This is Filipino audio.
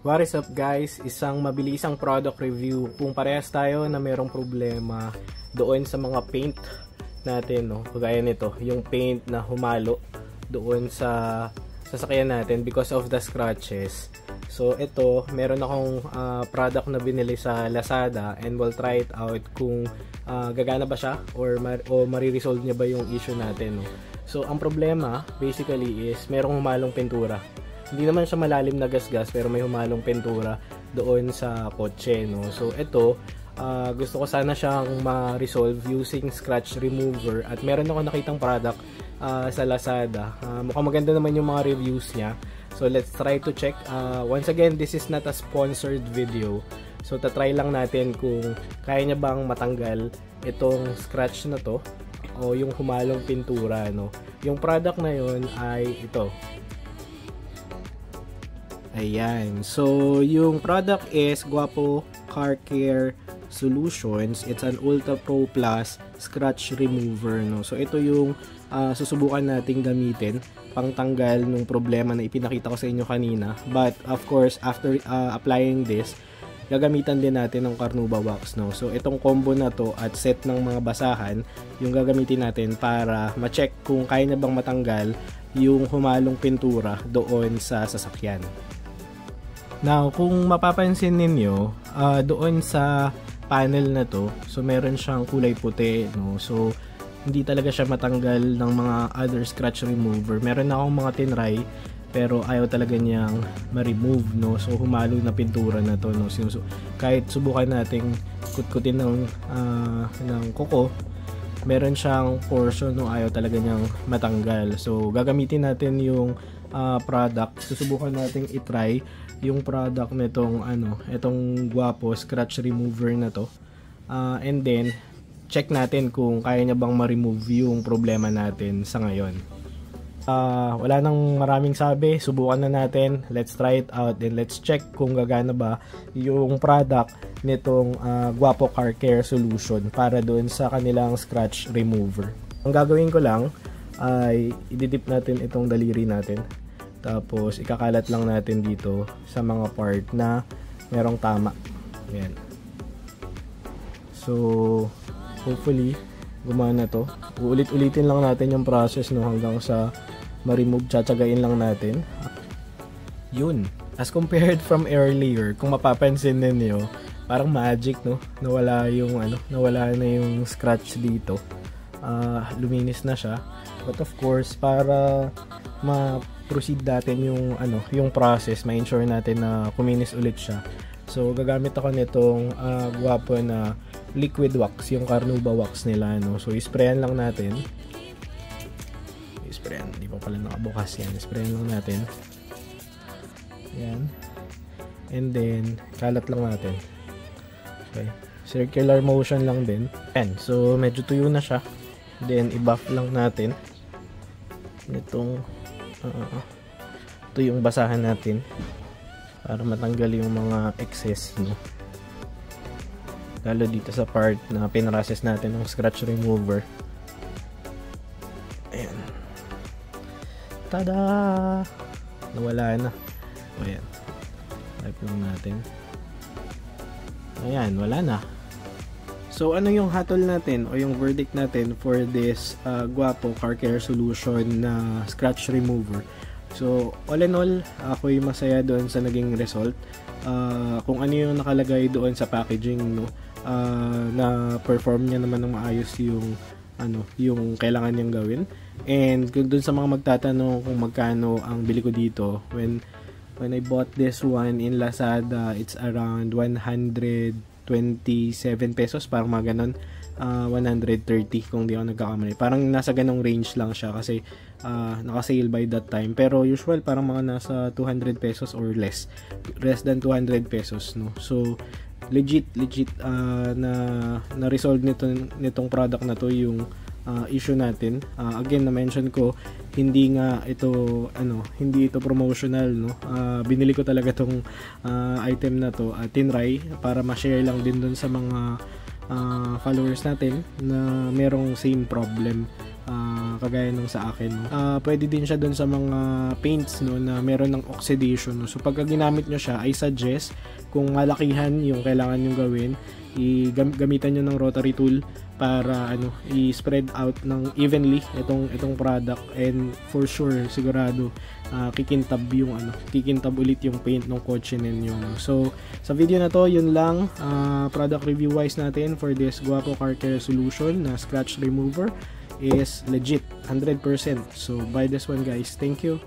What is up guys? Isang mabilisang product review kung parehas tayo na merong problema doon sa mga paint natin, no? Kagaya nito, yung paint na humalo doon sa sasakyan natin because of the scratches. So ito, meron akong product na binili sa Lazada and we'll try it out kung gagana ba siya or mariresolve niya ba yung issue natin, no? So ang problema basically is merong humalong pintura. Hindi naman siya malalim na gasgas pero may humalong pintura doon sa kotse, no? So ito, gusto ko sana siyang ma-resolve using scratch remover at meron ako nakitang product sa Lazada. Mukhang maganda naman yung mga reviews niya. So let's try to check. Once again, this is not a sponsored video. So tatry lang natin kung kaya niya bang matanggal itong scratch na to o yung humalong pintura, no? Yung product na yun ay ito. Ayan. So, yung product is Guapo Car Care Solutions. It's an Ultra Pro Plus Scratch Remover, no? So, ito yung susubukan nating gamitin pangtanggal ng problema na ipinakita ko sa inyo kanina. But, of course, after applying this, gagamitan din natin ng Carnauba Wax, no? So, itong combo na to at set ng mga basahan, yung gagamitin natin para ma-check kung kaya na bang matanggal yung humalong pintura doon sa sasakyan. Now, kung mapapansin ninyo, doon sa panel na to, so meron siyang kulay puti, no? So, hindi talaga siya matanggal ng mga other scratch remover. Meron akong mga tinry, pero ayaw talaga niyang ma-remove, no? So, humalo na pintura na to, no? So, kahit subukan nating kutkutin ng kuko, meron siyang portion, no? Ayaw talaga niyang matanggal. So, gagamitin natin yung product. Susubukan nating i-try yung product nitong itong Guapo scratch remover na to, and then check natin kung kaya niya bang ma-remove yung problema natin sa ngayon. Wala nang maraming sabi, subukan na natin. Let's try it out and let's check kung gagana ba yung product nitong Guapo Car Care Solution para doon sa kanilang scratch remover. Ang gagawin ko lang ay ididip natin itong daliri natin. Tapos, ikakalat lang natin dito sa mga part na merong tama. Ayan. So, hopefully, gumana to. Uulit-ulitin lang natin yung process, no, hanggang sa ma-remove. Tsatsagain lang natin. Yun. As compared from earlier, kung mapapansin ninyo, parang magic, no? Nawala na yung scratch dito. Luminis na siya. But of course, para ma-proceed natin yung process, ma-ensure natin na kuminis ulit siya. So, gagamit ako nitong Guapo na liquid wax, yung Carnauba wax nila, no? So, isprayan lang natin. Isprayan, di pa pala nakabukas yan. Isprayan lang natin. Yan. And then, kalat lang natin. Okay. Circular motion lang din. Yan. So, medyo tuyo na siya. Then, i-buff lang natin nitong ito yung basahan natin para matanggal yung mga excess, no? Lalo dito sa part na pinrases natin ng scratch remover. Ayan. Tada! Nawala na. O ayan. Type lang natin. Ayan, wala na. So, ano yung hatol natin o yung verdict natin for this Guapo Car Care Solution na scratch remover? So, all in all, ako'y masaya doon sa naging result. Kung ano yung nakalagay doon sa packaging, no, na perform niya naman ng maayos yung kailangan niyang gawin. And kung doon sa mga magtatanong kung magkano ang bili ko dito, when I bought this one in Lazada, it's around 127 pesos, parang mga ganon. 130 kung di ako nagkakamali. Parang nasa ganong range lang siya kasi naka-sale by that time. Pero usual parang mga nasa 200 pesos or less than 200 pesos, no? So legit na resolve nitong product na to yung issue natin. Again, na-mention ko, hindi ito promotional, no? Binili ko talaga tong item na to at tinry para ma-share lang din dun sa mga followers natin na merong same problem kagaya nung sa akin. Pwede din siya doon sa mga paints, no, na meron ng oxidation, no. So pagka ginamit nyo siya, I suggest kung malakihan yung kailangan nyo gawin, gamitan nyo ng rotary tool para i-spread out ng evenly itong product, and for sure sigurado kikintab ulit yung paint ng kotse ninyo. So sa video na to, yun lang product review wise natin for this Guapo Car Care solution na scratch remover is legit 100%. So buy this one guys. Thank you.